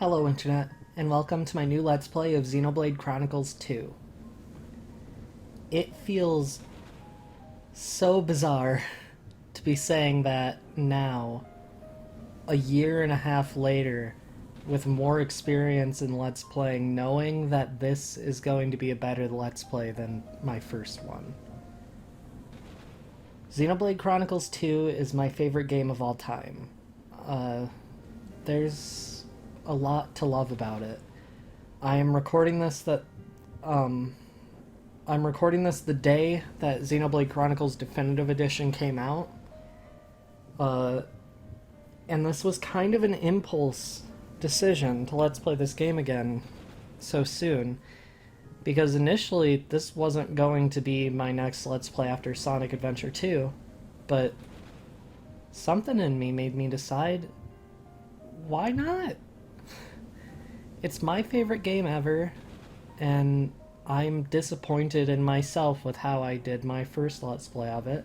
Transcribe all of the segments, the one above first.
Hello Internet, and welcome to my new Let's Play of Xenoblade Chronicles 2. It feels so bizarre to be saying that now, a year and a half later, with more experience in Let's Playing, knowing that this is going to be a better Let's Play than my first one. Xenoblade Chronicles 2 is my favorite game of all time. There's a lot to love about it. I am recording this I'm recording this the day that Xenoblade Chronicles Definitive Edition came out. And this was kind of an impulse decision to let's play this game again so soon. Because initially, this wasn't going to be my next Let's Play after Sonic Adventure 2, but something in me made me decide, why not? It's my favorite game ever, and I'm disappointed in myself with how I did my first Let's Play of it.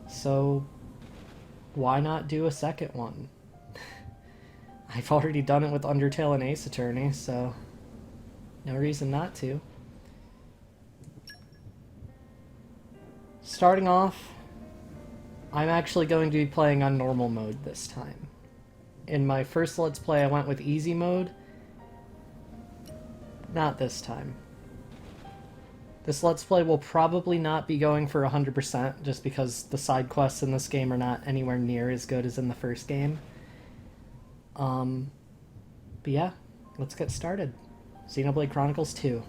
So, why not do a second one? I've already done it with Undertale and Ace Attorney, so no reason not to. Starting off, I'm actually going to be playing on normal mode this time. In my first Let's Play, I went with easy mode. Not this time. This Let's Play will probably not be going for 100%, just because the side quests in this game are not anywhere near as good as in the first game. But yeah, let's get started. Xenoblade Chronicles 2.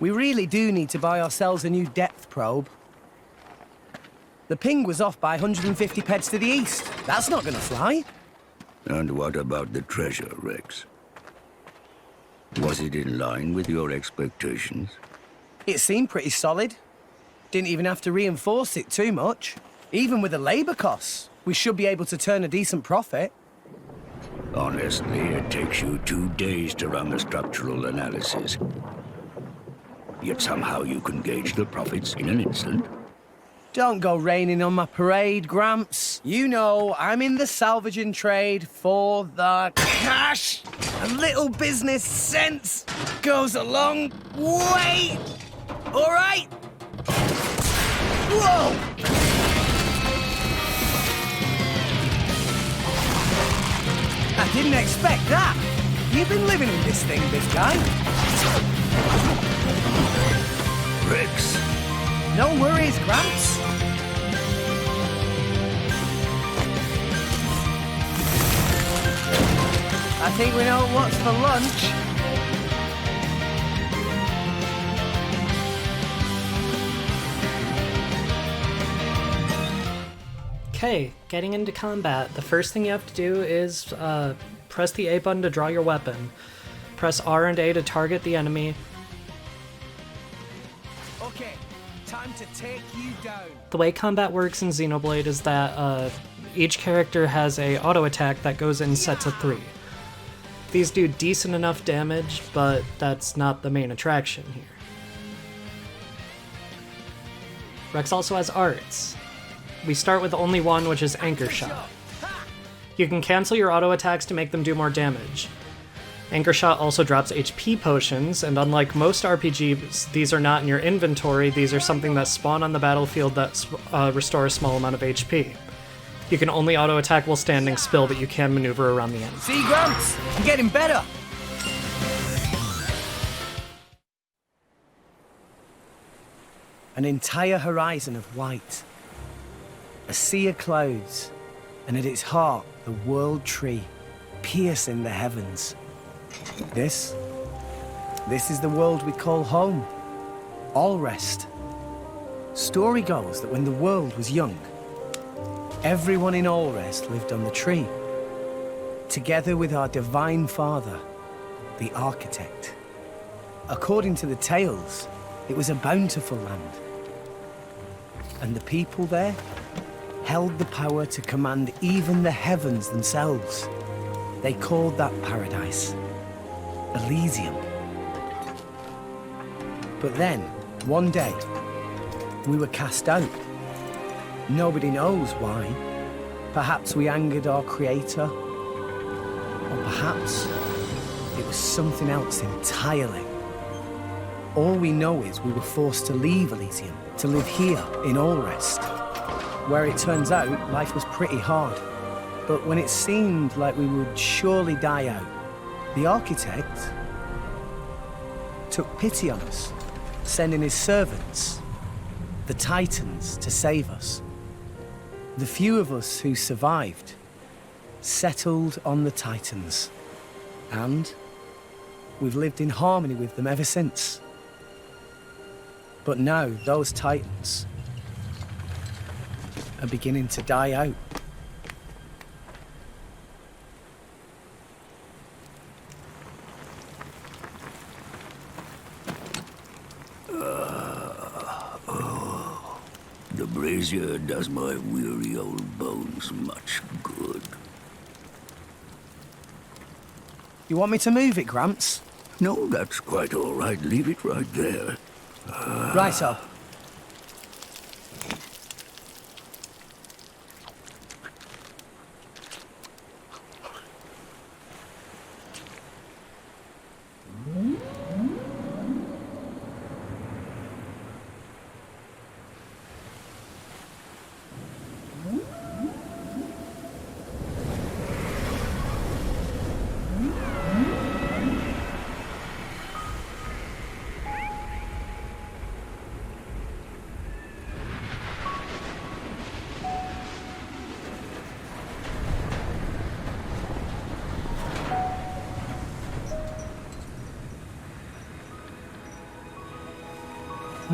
We really do need to buy ourselves a new depth probe. The ping was off by 150 peds to the east. That's not gonna fly. And what about the treasure, Rex? Was it in line with your expectations? It seemed pretty solid. Didn't even have to reinforce it too much. Even with the labor costs, we should be able to turn a decent profit. Honestly, it takes you 2 days to run the structural analysis. Yet somehow you can gauge the profits in an instant. Don't go raining on my parade, Gramps. You know, I'm in the salvaging trade for the cash. And little business sense goes a long way. All right? Whoa! I didn't expect that. You've been living in this thing, big guy. Rex. No worries, Gramps. I think we know what's for lunch. Okay, getting into combat, the first thing you have to do is press the A button to draw your weapon. Press R and A to target the enemy. Okay, time to take you down. The way combat works in Xenoblade is that each character has a auto attack that goes in sets of 3. These do decent enough damage, but that's not the main attraction here. Rex also has arts. We start with only one, which is Anchor Shot. You can cancel your auto attacks to make them do more damage. Anchor Shot also drops HP potions, and unlike most RPGs, these are not in your inventory, these are something that spawn on the battlefield that restore a small amount of HP. You can only auto attack while standing still, but you can maneuver around the enemy. See, Gramps? I'm getting better. An entire horizon of white. A sea of clouds. And at its heart, the world tree, piercing the heavens. This is the world we call home. Alrest. Story goes that when the world was young, everyone in Alrest lived on the tree, together with our divine father, the architect. According to the tales, it was a bountiful land. And the people there held the power to command even the heavens themselves. They called that paradise Elysium. But then, one day, we were cast out. Nobody knows why. Perhaps we angered our creator. Or perhaps it was something else entirely. All we know is we were forced to leave Elysium, to live here in Alrest, where it turns out life was pretty hard. But when it seemed like we would surely die out, the architect took pity on us, sending his servants, the Titans, to save us. The few of us who survived settled on the Titans, and we've lived in harmony with them ever since. But now those Titans are beginning to die out. The brazier does my weary old bones much good. You want me to move it, Gramps? No, that's quite all right. Leave it right there. Righto.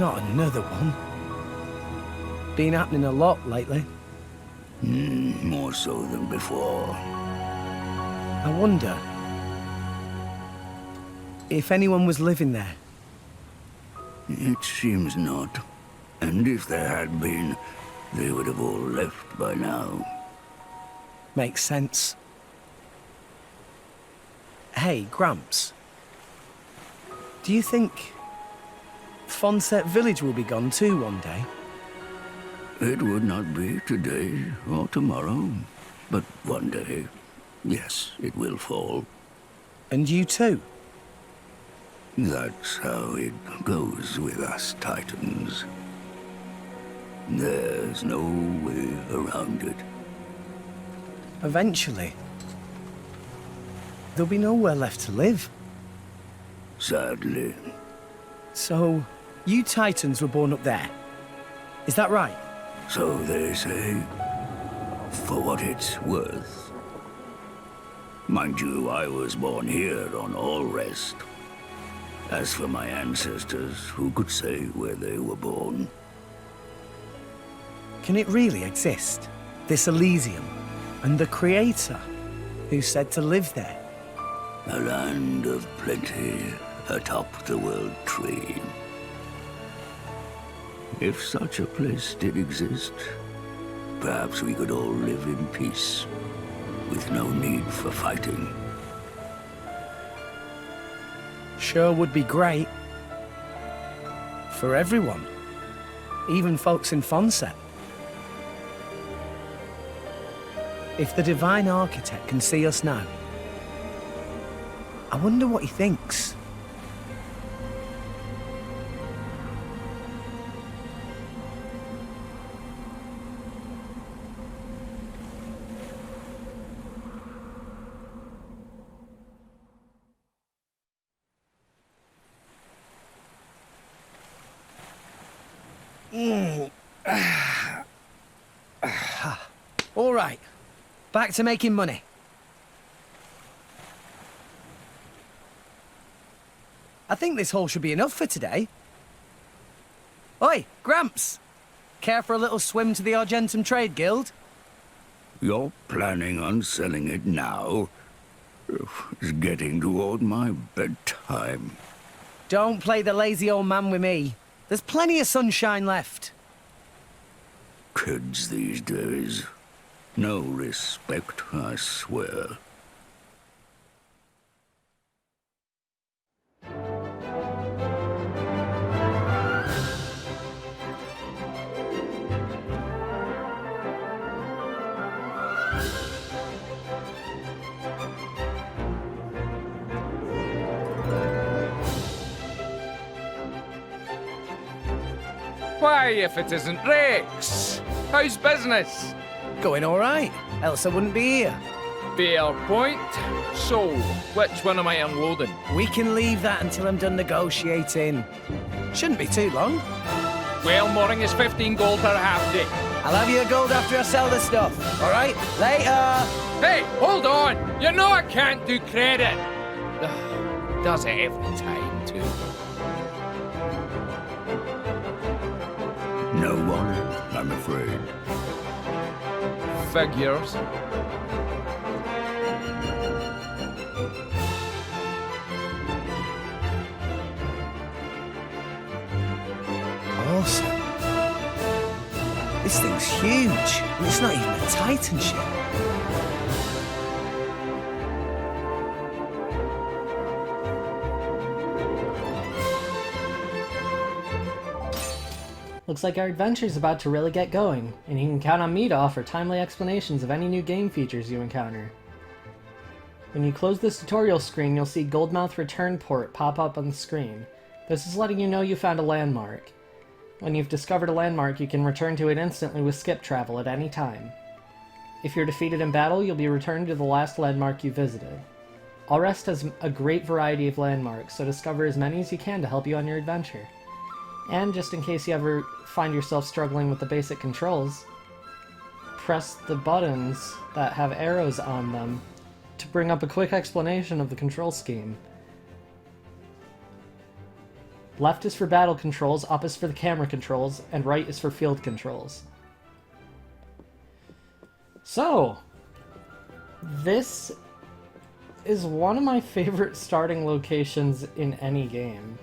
not another one. Been happening a lot lately. More so than before. I wonder if anyone was living there. It seems not. And if there had been, they would have all left by now. Makes sense. Hey, Gramps. Do you think Fonset Village will be gone too one day? It would not be today or tomorrow, but one day, yes, it will fall. And you too? That's how it goes with us Titans. There's no way around it. Eventually. There'll be nowhere left to live. Sadly. So, you Titans were born up there. Is that right? So they say. For what it's worth. Mind you, I was born here on Alrest. As for my ancestors, who could say where they were born? Can it really exist? This Elysium? And the Creator, who said to live there? A land of plenty atop the world tree. If such a place did exist, perhaps we could all live in peace, with no need for fighting. Sure would be great. For everyone. Even folks in Fonset. If the Divine Architect can see us now, I wonder what he thinks. All right, back to making money. I think this haul should be enough for today. Oi, Gramps! Care for a little swim to the Argentum Trade Guild? You're planning on selling it now? It's getting toward my bedtime. Don't play the lazy old man with me. There's plenty of sunshine left. Kids these days. No respect, I swear. Why, if it isn't Rex? How's business? Going all right, else I wouldn't be here. Fair point. So, which one am I unloading? We can leave that until I'm done negotiating. Shouldn't be too long. Well, mooring is 15 gold per half day. I'll have your gold after I sell the stuff, all right? Later! Hey, hold on! You know I can't do credit! Ugh, does it every time, too. No wallet, I'm afraid. Figures. Awesome. This thing's huge, and it's not even a Titan ship. Looks like our adventure's about to really get going, and you can count on me to offer timely explanations of any new game features you encounter. When you close this tutorial screen, you'll see Goldmouth Return Port pop up on the screen. This is letting you know you found a landmark. When you've discovered a landmark, you can return to it instantly with skip travel at any time. If you're defeated in battle, you'll be returned to the last landmark you visited. Alrest has a great variety of landmarks, so discover as many as you can to help you on your adventure. And just in case you ever find yourself struggling with the basic controls, press the buttons that have arrows on them to bring up a quick explanation of the control scheme. Left is for battle controls, up is for the camera controls, and right is for field controls. So, this is one of my favorite starting locations in any game.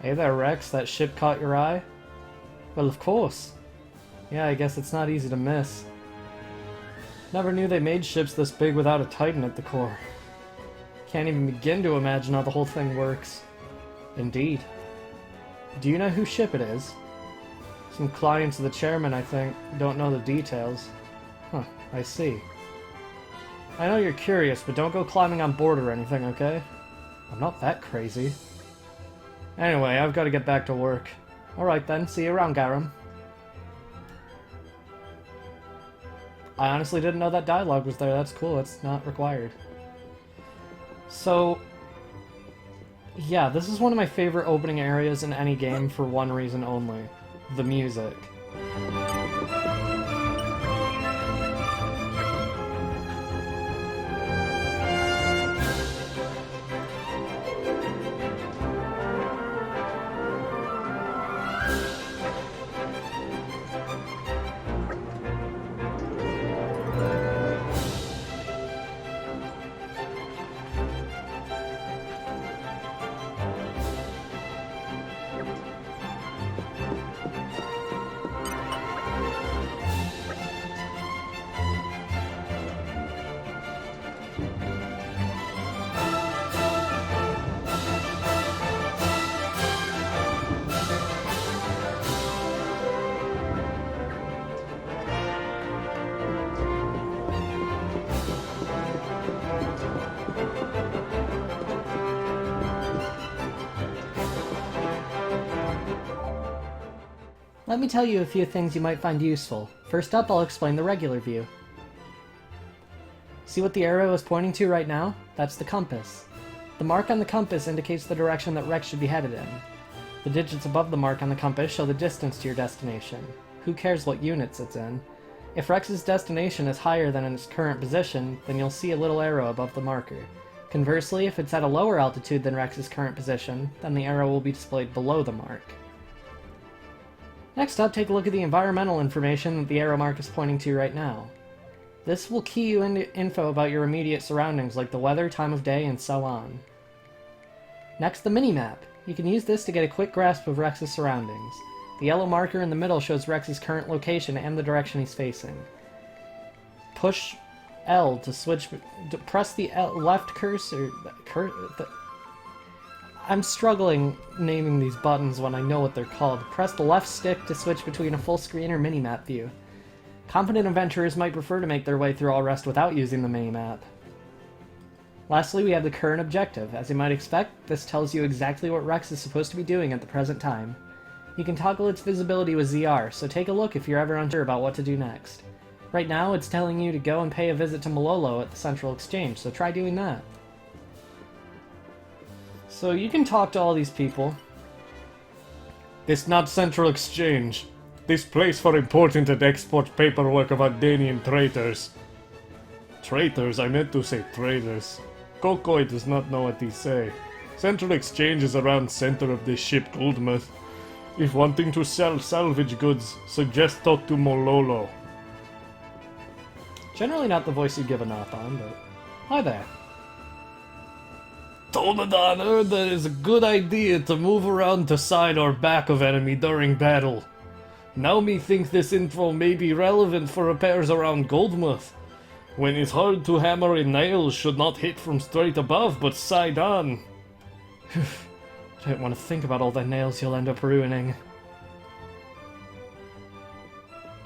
Hey there, Rex, that ship caught your eye? Well, of course. Yeah, I guess it's not easy to miss. Never knew they made ships this big without a Titan at the core. Can't even begin to imagine how the whole thing works. Indeed. Do you know whose ship it is? Some clients of the chairman, I think. Don't know the details. Huh, I see. I know you're curious, but don't go climbing on board or anything, okay? I'm not that crazy. Anyway, I've got to get back to work. Alright then, see you around, Garum. I honestly didn't know that dialogue was there. That's cool. It's not required. So, yeah, this is one of my favorite opening areas in any game for one reason only. The music. Let me tell you a few things you might find useful. First up, I'll explain the regular view. See what the arrow is pointing to right now? That's the compass. The mark on the compass indicates the direction that Rex should be headed in. The digits above the mark on the compass show the distance to your destination. Who cares what units it's in? If Rex's destination is higher than its current position, then you'll see a little arrow above the marker. Conversely, if it's at a lower altitude than Rex's current position, then the arrow will be displayed below the mark. Next up, take a look at the environmental information that the arrow mark is pointing to right now. This will key you into info about your immediate surroundings, like the weather, time of day, and so on. Next, the minimap. You can use this to get a quick grasp of Rex's surroundings. The yellow marker in the middle shows Rex's current location and the direction he's facing. Push L to switch... press the left cursor... I'm struggling naming these buttons when I know what they're called. Press the left stick to switch between a full screen or minimap view. Competent adventurers might prefer to make their way through Alrest without using the minimap. Lastly, we have the current objective. As you might expect, this tells you exactly what Rex is supposed to be doing at the present time. You can toggle its visibility with ZR, so take a look if you're ever unsure about what to do next. Right now, it's telling you to go and pay a visit to Malolo at the Central Exchange, so try doing that. So you can talk to all these people. This not Central Exchange. This place for import and export paperwork of Ardanian traitors. Traitors? I meant to say traders. Kokoi does not know what he say. Central Exchange is around center of this ship Goldmouth. If wanting to sell salvage goods, suggest talk to Mololo. Generally not the voice you'd give a knock on, but... Hi there. Tolmadon heard that it's a good idea to move around to side or back of enemy during battle. Now me think this info may be relevant for repairs around Goldmouth. When it's hard to hammer in nails should not hit from straight above, but side on. Don't want to think about all the nails you'll end up ruining.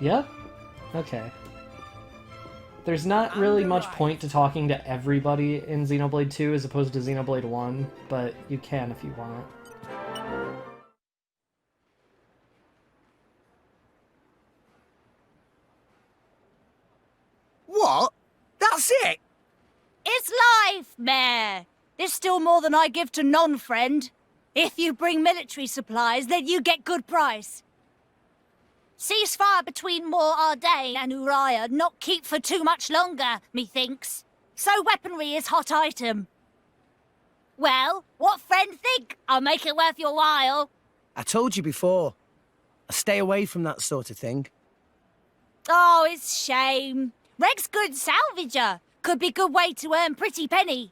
Yep. Okay. There's not really much point to talking to everybody in Xenoblade 2 as opposed to Xenoblade 1, but you can if you want. What? That's it? It's life, Mayor. There's still more than I give to non-friend. If you bring military supplies, then you get good price. Ceasefire between Mor Ardain and Uriah not keep for too much longer, methinks. So weaponry is hot item. Well, what friend think? I'll make it worth your while. I told you before. I stay away from that sort of thing. Oh, it's shame. Reg's good salvager. Could be good way to earn pretty penny.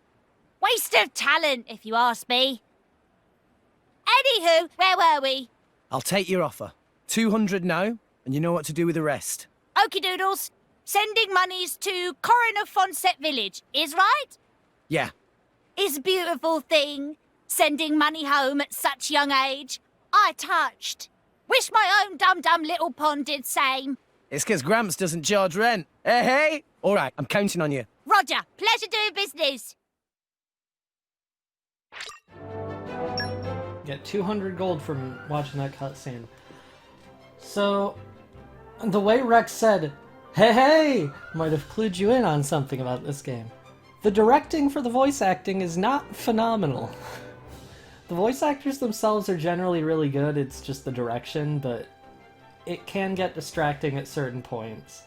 Waste of talent, if you ask me. Anywho, where were we? I'll take your offer. 200 now, and you know what to do with the rest. Okie doodles. Sending monies to Coroner Fonset Village, is right? Yeah. Is a beautiful thing. Sending money home at such young age. I touched. Wish my own dum-dum little pond did same. It's 'cause Gramps doesn't charge rent. Hey, hey! All right, I'm counting on you. Roger, pleasure doing business. Get 200 gold from watching that cutscene. So, the way Rex said, hey, hey, might have clued you in on something about this game. The directing for the voice acting is not phenomenal. The voice actors themselves are generally really good, it's just the direction, but it can get distracting at certain points.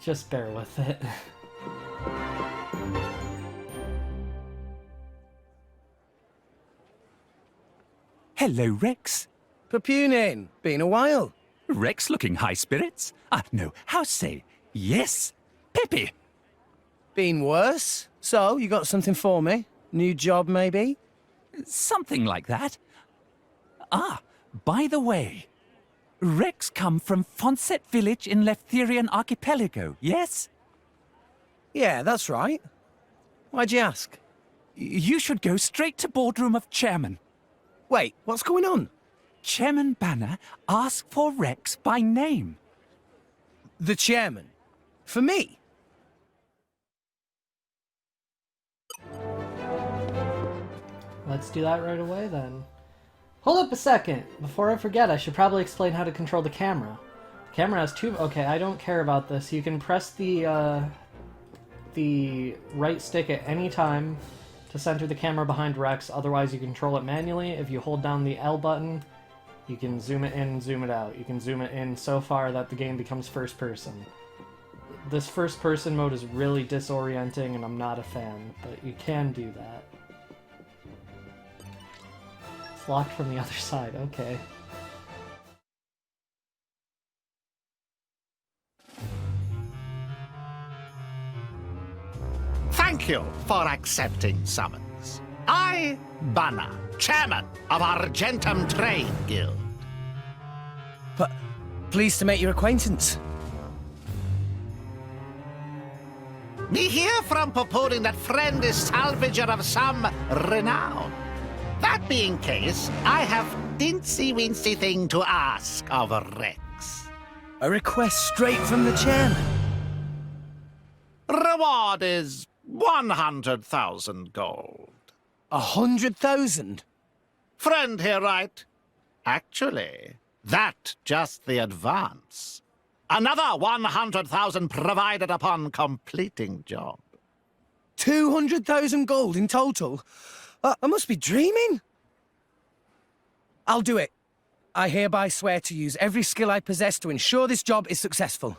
Just bear with it. Hello, Rex. Papunin, been a while. Rex looking high spirits? Ah, no, how say, yes, Peppy. Been worse. So, you got something for me? New job, maybe? Something like that. Ah, by the way, Rex come from Fonset Village in Leftherian Archipelago, yes? Yeah, that's right. Why'd you ask? You should go straight to boardroom of chairman. Wait, what's going on? Chairman Banner asked for Rex by name. The chairman? For me? Let's do that right away then. Hold up a second! Before I forget, I should probably explain how to control the camera. The camera has two... Okay, I don't care about this. You can press the right stick at any time to center the camera behind Rex, otherwise you control it manually. If you hold down the L button, you can zoom it in and zoom it out. You can zoom it in so far that the game becomes first person. This first person mode is really disorienting and I'm not a fan, but you can do that. It's locked from the other side, okay. Thank you for accepting summons. I, Banner, chairman of Argentum Trade Guild. But pleased to make your acquaintance. Me hear from purporting that friend is salvager of some renown. That being case, I have dincy-wincy thing to ask of Rex. A request straight from the chairman. Reward is 100,000 gold. 100,000? Friend here, right? Actually, that just the advance. Another 100,000 provided upon completing job. 200,000 gold in total? I must be dreaming. I'll do it. I hereby swear to use every skill I possess to ensure this job is successful.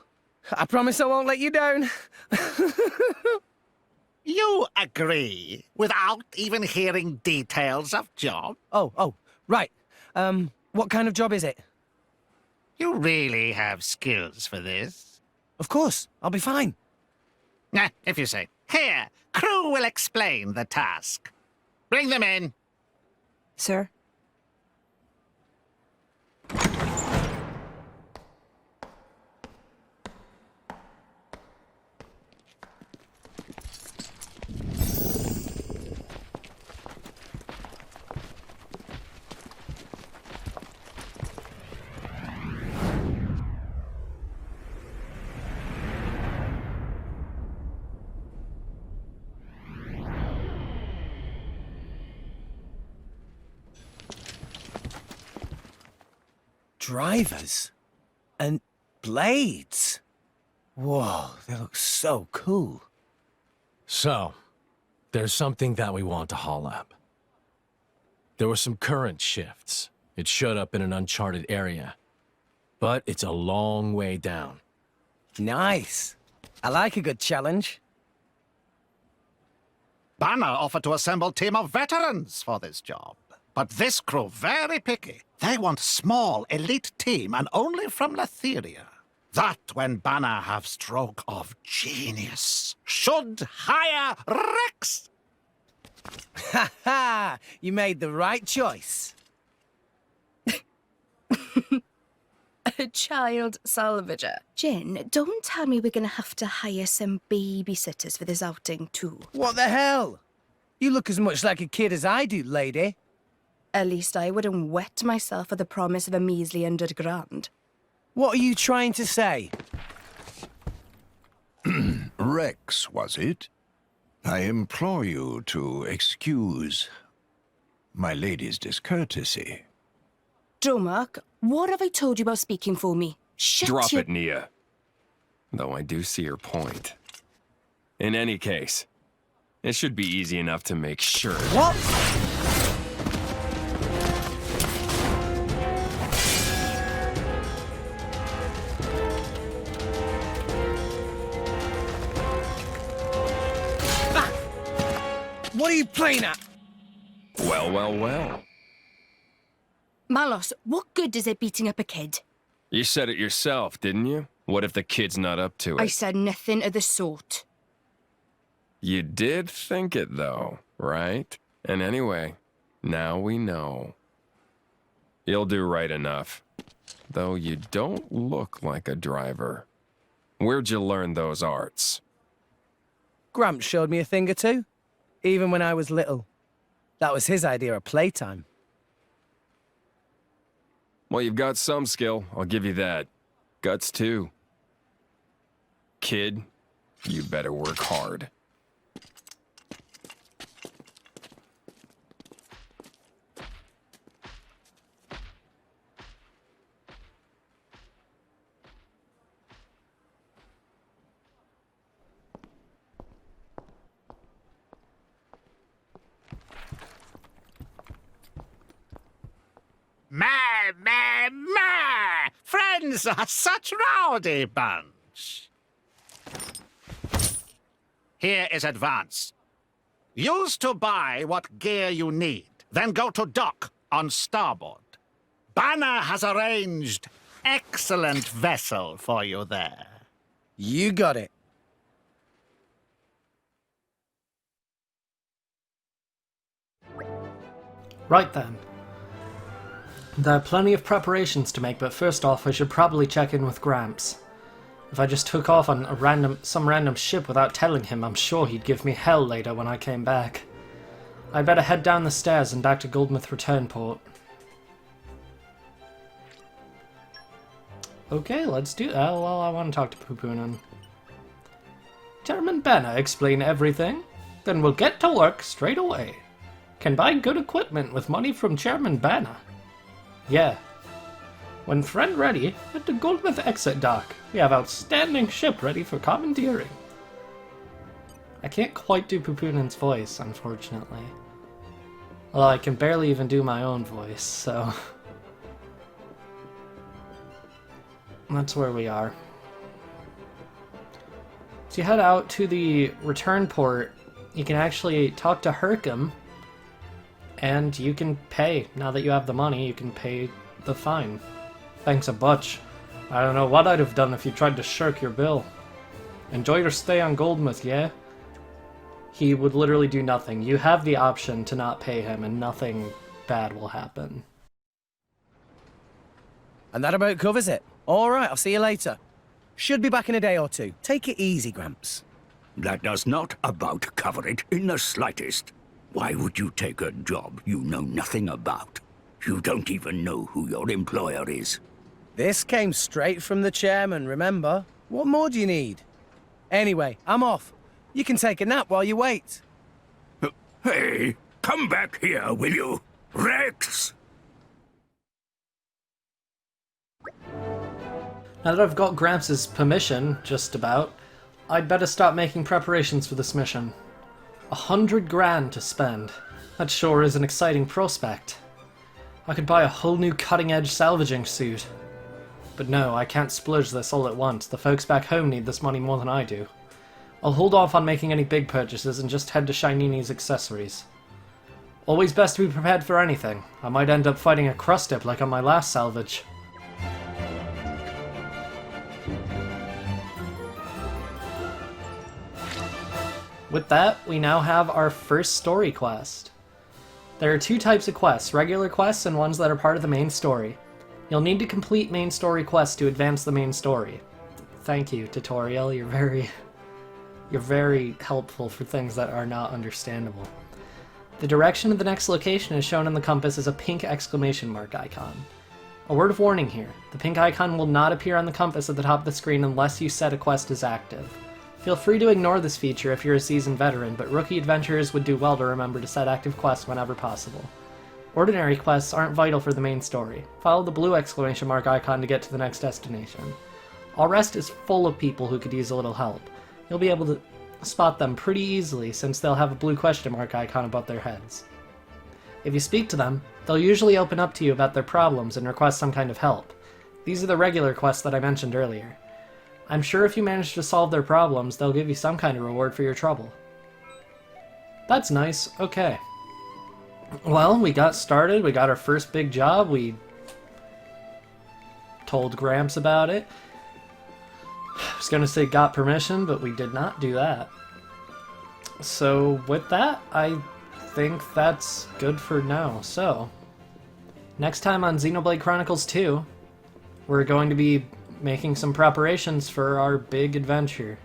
I promise I won't let you down. You agree without even hearing details of job? Oh, right. What kind of job is it? You really have skills for this? Of course, I'll be fine. If you say. Here, crew will explain the task. Bring them in. Sir? Drivers? And blades? Whoa, they look so cool. So, there's something that we want to haul up. There were some current shifts. It showed up in an uncharted area. But it's a long way down. Nice. I like a good challenge. Banner offered to assemble a team of veterans for this job. But this crew very picky. They want small, elite team and only from Letheria. That when Banner have stroke of genius. Should hire Rex! Ha ha! You made the right choice. A child salvager. Jen, don't tell me we're gonna have to hire some babysitters for this outing too. What the hell? You look as much like a kid as I do, lady. At least I wouldn't wet myself for the promise of a measly £100. What are you trying to say? Rex, was it? I implore you to excuse my lady's discourtesy. Dromark, what have I told you about speaking for me? Shut Drop your... it, Nia. Though I do see your point. In any case, it should be easy enough to make sure. What? What are you playing at? Well, well, well. Malos, what good is it beating up a kid? You said it yourself, didn't you? What if the kid's not up to it? I said nothing of the sort. You did think it, though, right? And anyway, now we know. You'll do right enough. Though you don't look like a driver. Where'd you learn those arts? Gramps showed me a thing or two, even when I was little. That was his idea of playtime. Well, you've got some skill, I'll give you that. Guts, too. Kid, you better work hard. Friends are such rowdy bunch. Here is advance. Use to buy what gear you need, then go to dock on starboard. Banner has arranged excellent vessel for you there. You got it. Right then. There are plenty of preparations to make, but first off, I should probably check in with Gramps. If I just took off on some random ship without telling him, I'm sure he'd give me hell later when I came back. I'd better head down the stairs and back to Goldmouth return port. Okay, let's do that. Well, I want to talk to Pupunan. Chairman Banner explain everything? Then we'll get to work straight away. Can buy good equipment with money from Chairman Banner. Yeah. When friend ready, at the Goldmouth exit dock, we have outstanding ship ready for commandeering. I can't quite do Pupunan's voice, unfortunately. Although I can barely even do my own voice, so... that's where we are. So you head out to the return port, you can actually talk to Hercum, and you can pay. Now that you have the money, you can pay the fine. Thanks a bunch. I don't know what I'd have done if you tried to shirk your bill. Enjoy your stay on Goldmouth, yeah? He would literally do nothing. You have the option to not pay him, and nothing bad will happen. And that about covers it. All right, I'll see you later. Should be back in a day or two. Take it easy, Gramps. That does not about cover it in the slightest. Why would you take a job you know nothing about? You don't even know who your employer is. This came straight from the chairman, remember? What more do you need? Anyway, I'm off. You can take a nap while you wait. Hey, come back here, will you? Rex! Now that I've got Gramps' permission, just about, I'd better start making preparations for this mission. 100 grand to spend. That sure is an exciting prospect. I could buy a whole new cutting-edge salvaging suit. But no, I can't splurge this all at once. The folks back home need this money more than I do. I'll hold off on making any big purchases and just head to Shinini's accessories. Always best to be prepared for anything. I might end up fighting a crust-dip like on my last salvage. With that, we now have our first story quest. There are two types of quests, regular quests and ones that are part of the main story. You'll need to complete main story quests to advance the main story. Thank you, tutorial. You're very helpful for things that are not understandable. The direction of the next location is shown in the compass as a pink exclamation mark icon. A word of warning here. The pink icon will not appear on the compass at the top of the screen unless you set a quest as active. Feel free to ignore this feature if you're a seasoned veteran, but rookie adventurers would do well to remember to set active quests whenever possible. Ordinary quests aren't vital for the main story. Follow the blue exclamation mark icon to get to the next destination. Alrest is full of people who could use a little help. You'll be able to spot them pretty easily since they'll have a blue question mark icon above their heads. If you speak to them, they'll usually open up to you about their problems and request some kind of help. These are the regular quests that I mentioned earlier. I'm sure if you manage to solve their problems, they'll give you some kind of reward for your trouble. That's nice. Okay. Well, we got started. We got our first big job. We told Gramps about it. I was going to say got permission, but we did not do that. So with that, I think that's good for now. So, next time on Xenoblade Chronicles 2, we're going to be making some preparations for our big adventure.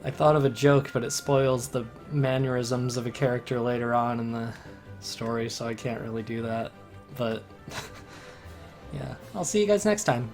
I thought of a joke, but it spoils the mannerisms of a character later on in the story, so I can't really do that. But, yeah. I'll see you guys next time.